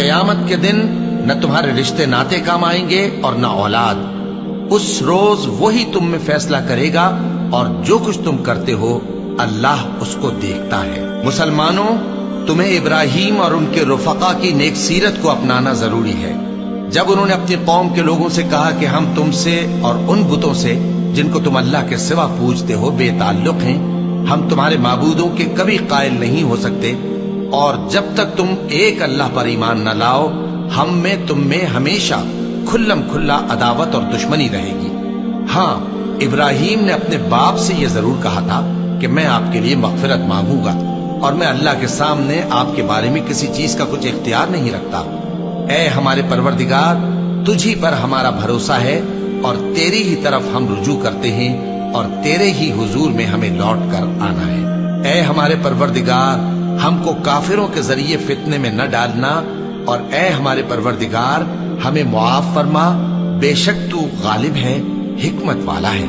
قیامت کے دن نہ تمہارے رشتے ناتے کام آئیں گے اور نہ اولاد. اس روز وہی تم میں فیصلہ کرے گا اور جو کچھ تم کرتے ہو اللہ اس کو دیکھتا ہے. مسلمانوں، تمہیں ابراہیم اور ان کے رفقا کی نیک سیرت کو اپنانا ضروری ہے. جب انہوں نے اپنی قوم کے لوگوں سے کہا کہ ہم تم سے اور ان بتوں سے جن کو تم اللہ کے سوا پوجتے ہو بے تعلق ہیں، ہم تمہارے معبودوں کے کبھی قائل نہیں ہو سکتے، اور جب تک تم ایک اللہ پر ایمان نہ لاؤ ہم میں تم میں ہمیشہ کھلم کھلا عداوت اور دشمنی رہے گی. ہاں، ابراہیم نے اپنے باپ سے یہ ضرور کہا تھا کہ میں آپ کے لیے مغفرت مانگوں گا اور میں اللہ کے سامنے آپ کے بارے میں کسی چیز کا کچھ اختیار نہیں رکھتا. اے ہمارے پروردگار، تجھی پر ہمارا بھروسہ ہے اور تیری ہی طرف ہم رجوع کرتے ہیں اور تیرے ہی حضور میں ہمیں لوٹ کر آنا ہے. اے ہمارے پروردگار، ہم کو کافروں کے ذریعے فتنے میں نہ ڈالنا، اور اے ہمارے پروردگار ہمیں معاف فرما، بے شک تو غالب ہے، حکمت والا ہے.